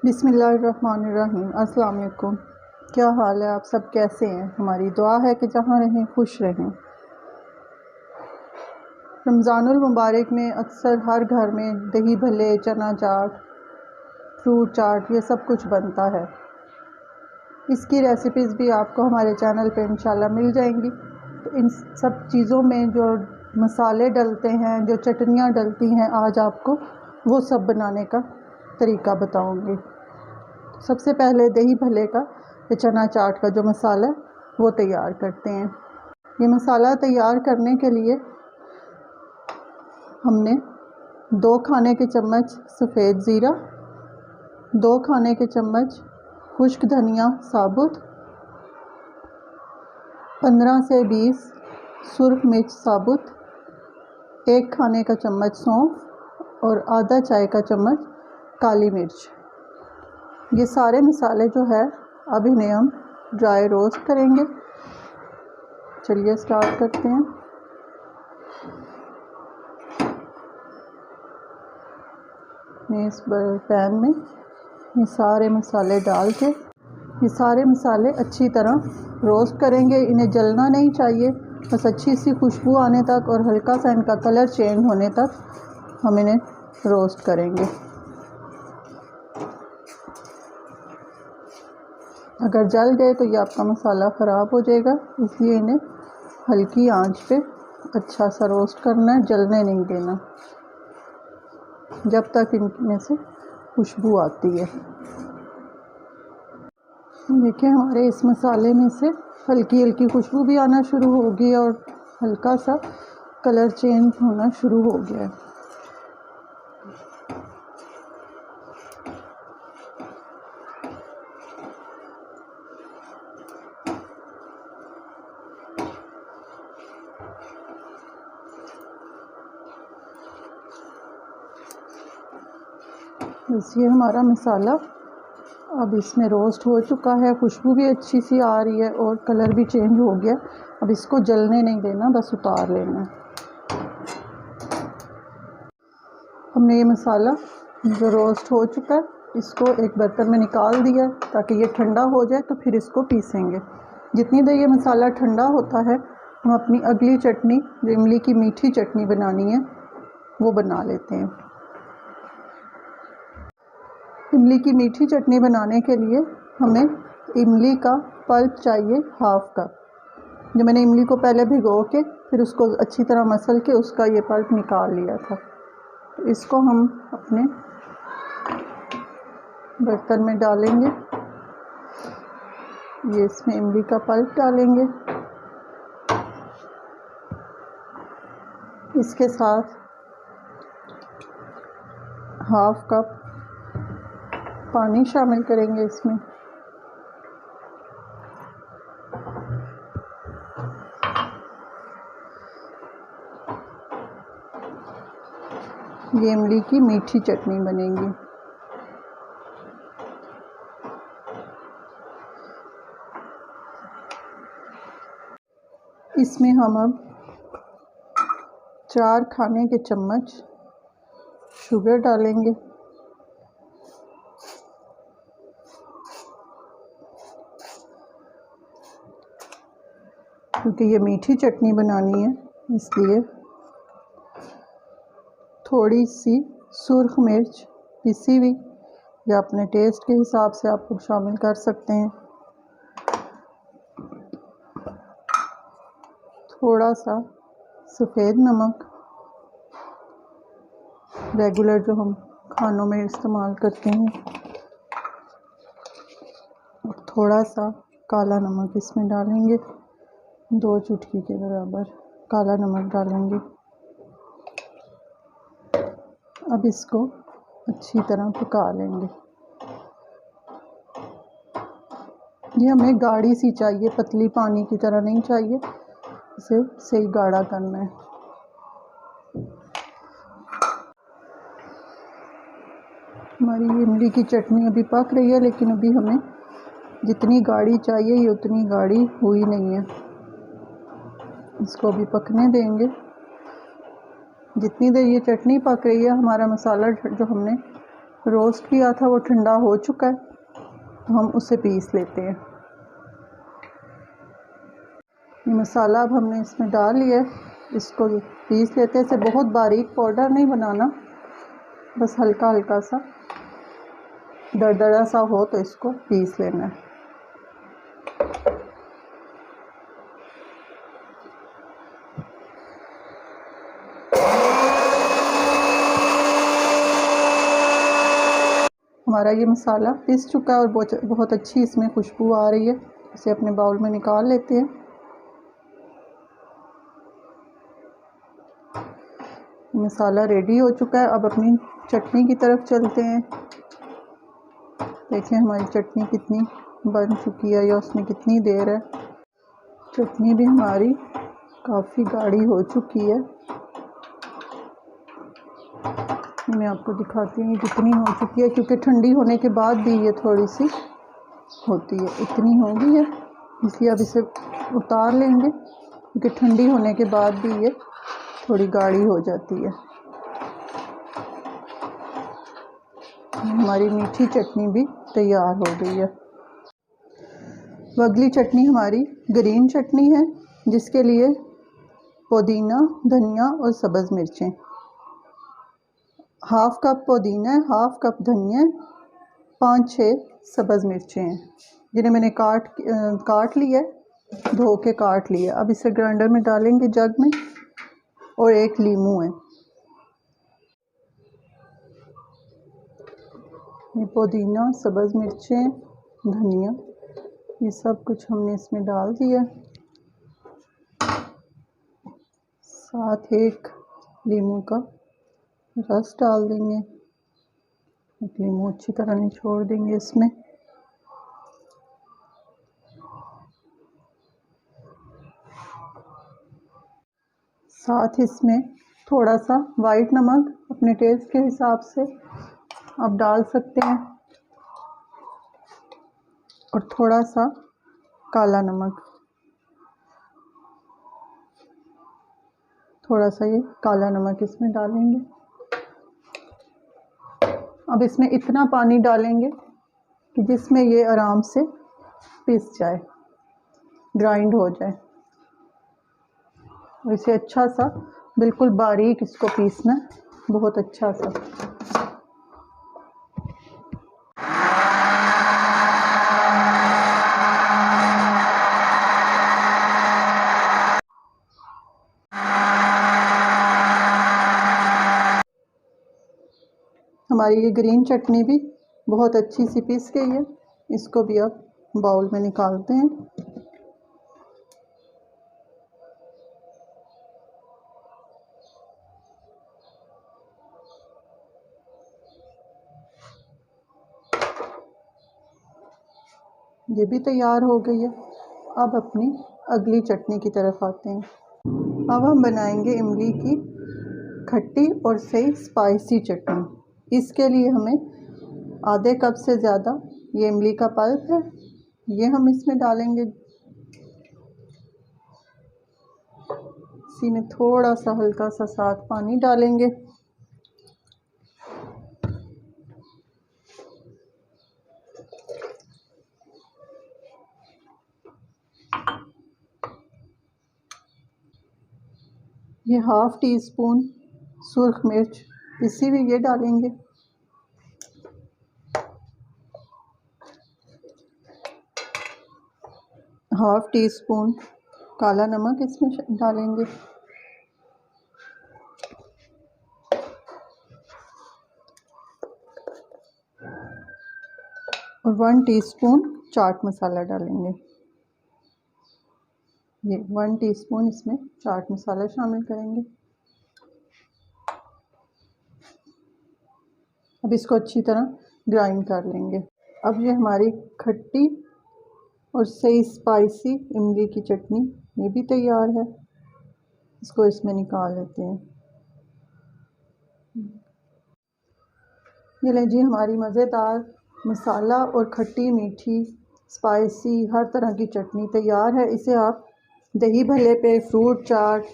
बिस्मिल्लाहिर्रहमानिर्रहीम। अस्सलाम वालेकुम। क्या हाल है? आप सब कैसे हैं? हमारी दुआ है कि जहाँ रहें खुश रहें। रमज़ानुल मुबारक में अक्सर हर घर में दही भल्ले, चना चाट, फ्रूट चाट ये सब कुछ बनता है। इसकी रेसिपीज़ भी आपको हमारे चैनल पे इंशाल्लाह मिल जाएंगी। तो इन सब चीज़ों में जो मसाले डलते हैं, जो चटनियाँ डलती हैं, आज आपको वो सब बनाने का तरीका बताऊंगी। सबसे पहले दही भल्ले का या चना चाट का जो मसाला है वो तैयार करते हैं। ये मसाला तैयार करने के लिए हमने 2 खाने के चम्मच सफ़ेद ज़ीरा, 2 खाने के चम्मच खुश्क धनिया साबुत, 15 से 20 सुरख मिर्च साबुत, 1 खाने का चम्मच सौंफ और आधा चाय का चम्मच काली मिर्च। ये सारे मसाले जो है अब इन्हें हम ड्राई रोस्ट करेंगे। चलिए स्टार्ट करते हैं। इस पैन में ये सारे मसाले डाल के ये सारे मसाले अच्छी तरह रोस्ट करेंगे। इन्हें जलना नहीं चाहिए, बस अच्छी सी खुशबू आने तक और हल्का सा इनका कलर चेंज होने तक हम इन्हें रोस्ट करेंगे। अगर जल गए तो ये आपका मसाला ख़राब हो जाएगा, इसलिए इन्हें हल्की आंच पे अच्छा सा रोस्ट करना है, जलने नहीं देना जब तक इनमें से खुशबू आती है। देखिए हमारे इस मसाले में से हल्की हल्की खुशबू भी आना शुरू होगी और हल्का सा कलर चेंज होना शुरू हो गया है। बस ये हमारा मसाला अब इसमें रोस्ट हो चुका है, खुशबू भी अच्छी सी आ रही है और कलर भी चेंज हो गया। अब इसको जलने नहीं देना, बस उतार लेना है। हमने ये मसाला जो रोस्ट हो चुका है इसको एक बर्तन में निकाल दिया ताकि ये ठंडा हो जाए, तो फिर इसको पीसेंगे। जितनी देर ये मसाला ठंडा होता है हम अपनी अगली चटनी, जो इमली की मीठी चटनी बनानी है, वो बना लेते हैं। इमली की मीठी चटनी बनाने के लिए हमें इमली का पल्प चाहिए, हाफ कप। जो मैंने इमली को पहले भिगो के फिर उसको अच्छी तरह मसल के उसका ये पल्प निकाल लिया था, तो इसको हम अपने बर्तन में डालेंगे। ये इसमें इमली का पल्प डालेंगे, इसके साथ हाफ कप पानी शामिल करेंगे इसमें। ये इमली की मीठी चटनी बनेगी। इसमें हम अब 4 खाने के चम्मच शुगर डालेंगे। क्योंकि ये मीठी चटनी बनानी है इसलिए थोड़ी सी सुर्ख मिर्च पिसी हुई या अपने टेस्ट के हिसाब से आप लोग शामिल कर सकते हैं। थोड़ा सा सफ़ेद नमक, रेगुलर जो हम खानों में इस्तेमाल करते हैं, और थोड़ा सा काला नमक इसमें डालेंगे। 2 चुटकी के बराबर काला नमक डालेंगे। अब इसको अच्छी तरह पका लेंगे। ये हमें गाढ़ी सी चाहिए, पतली पानी की तरह नहीं चाहिए, इसे सही गाढ़ा करना है। हमारी इमली की चटनी अभी पक रही है, लेकिन अभी हमें जितनी गाढ़ी चाहिए ये उतनी गाढ़ी हुई नहीं है। इसको अभी पकने देंगे। जितनी देर ये चटनी पक रही है, हमारा मसाला जो हमने रोस्ट किया था वो ठंडा हो चुका है, तो हम उसे पीस लेते हैं। ये मसाला अब हमने इसमें डाल लिया है, इसको पीस लेते हैं। इसे बहुत बारीक पाउडर नहीं बनाना, बस हल्का हल्का सा दरदरा सा हो तो इसको पीस लेना है। हमारा ये मसाला पिस चुका है और बहुत अच्छी इसमें खुशबू आ रही है। इसे अपने बाउल में निकाल लेते हैं। मसाला रेडी हो चुका है। अब अपनी चटनी की तरफ चलते हैं। देखें हमारी चटनी कितनी बन चुकी है या उसमें कितनी देर है। चटनी भी हमारी काफ़ी गाढ़ी हो चुकी है। मैं आपको दिखाती हूँ कितनी हो चुकी है, क्योंकि ठंडी होने के बाद भी ये थोड़ी सी होती है। इतनी हो गई है, इसलिए अब इसे उतार लेंगे, क्योंकि ठंडी होने के बाद भी ये थोड़ी गाढ़ी हो जाती है। हमारी मीठी चटनी भी तैयार हो गई है। अगली चटनी हमारी ग्रीन चटनी है, जिसके लिए पुदीना, धनिया और सब्ज़ मिर्चें, हाफ़ कप पुदीना है, हाफ़ कप धनिया, 5-6 सब्ज़ मिर्चें हैं, जिन्हें मैंने काट लिया, धो के काट लिया। अब इसे ग्राइंडर में डालेंगे जग में, और एक लीमू है। ये पुदीना, सब्ज़ मिर्चें, धनिया, ये सब कुछ हमने इसमें डाल दिया। साथ एक लीमू का रस डाल देंगे। एक लीमू अच्छी तरह निचोड़ देंगे इसमें। साथ इसमें थोड़ा सा वाइट नमक अपने टेस्ट के हिसाब से आप डाल सकते हैं, और थोड़ा सा काला नमक, थोड़ा सा ये काला नमक इसमें डालेंगे। अब इसमें इतना पानी डालेंगे कि जिसमें ये आराम से पिस जाए, ग्राइंड हो जाए। और इसे अच्छा सा बिल्कुल बारीक इसको पीसना, बहुत अच्छा सा। हमारी ये ग्रीन चटनी भी बहुत अच्छी सी पीस गई है। इसको भी अब बाउल में निकालते हैं। ये भी तैयार हो गई है। अब अपनी अगली चटनी की तरफ आते हैं। अब हम बनाएंगे इमली की खट्टी और सही स्पाइसी चटनी। इसके लिए हमें आधे कप से ज़्यादा ये इमली का पल्प है, ये हम इसमें डालेंगे। इसी में थोड़ा सा हल्का सा साथ पानी डालेंगे। ये हाफ़ टी स्पून सुर्ख मिर्च इसी में ये डालेंगे। हाफ़ टी स्पून काला नमक इसमें डालेंगे। और 1 टीस्पून चाट मसाला डालेंगे। ये 1 टीस्पून इसमें चाट मसाला शामिल करेंगे। अब इसको अच्छी तरह ग्राइंड कर लेंगे। अब ये हमारी खट्टी और सही स्पाइसी इमली की चटनी ये भी तैयार है। इसको इसमें निकाल लेते हैं। ये लीजिए हमारी मज़ेदार मसाला और खट्टी मीठी स्पाइसी हर तरह की चटनी तैयार है। इसे आप दही भल्ले पे, फ्रूट चाट,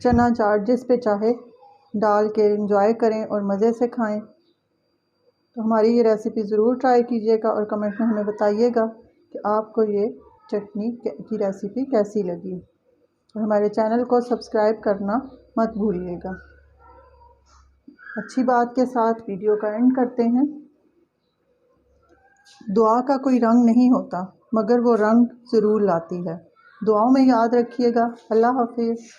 चना चाट, जिस पे चाहे डाल के एंजॉय करें और मज़े से खाएं। तो हमारी ये रेसिपी ज़रूर ट्राई कीजिएगा और कमेंट में हमें बताइएगा कि आपको ये चटनी की रेसिपी कैसी लगी। और हमारे चैनल को सब्सक्राइब करना मत भूलिएगा। अच्छी बात के साथ वीडियो का एंड करते हैं। दुआ का कोई रंग नहीं होता, मगर वो रंग ज़रूर लाती है। दुआओं में याद रखिएगा। अल्लाह हाफिज़।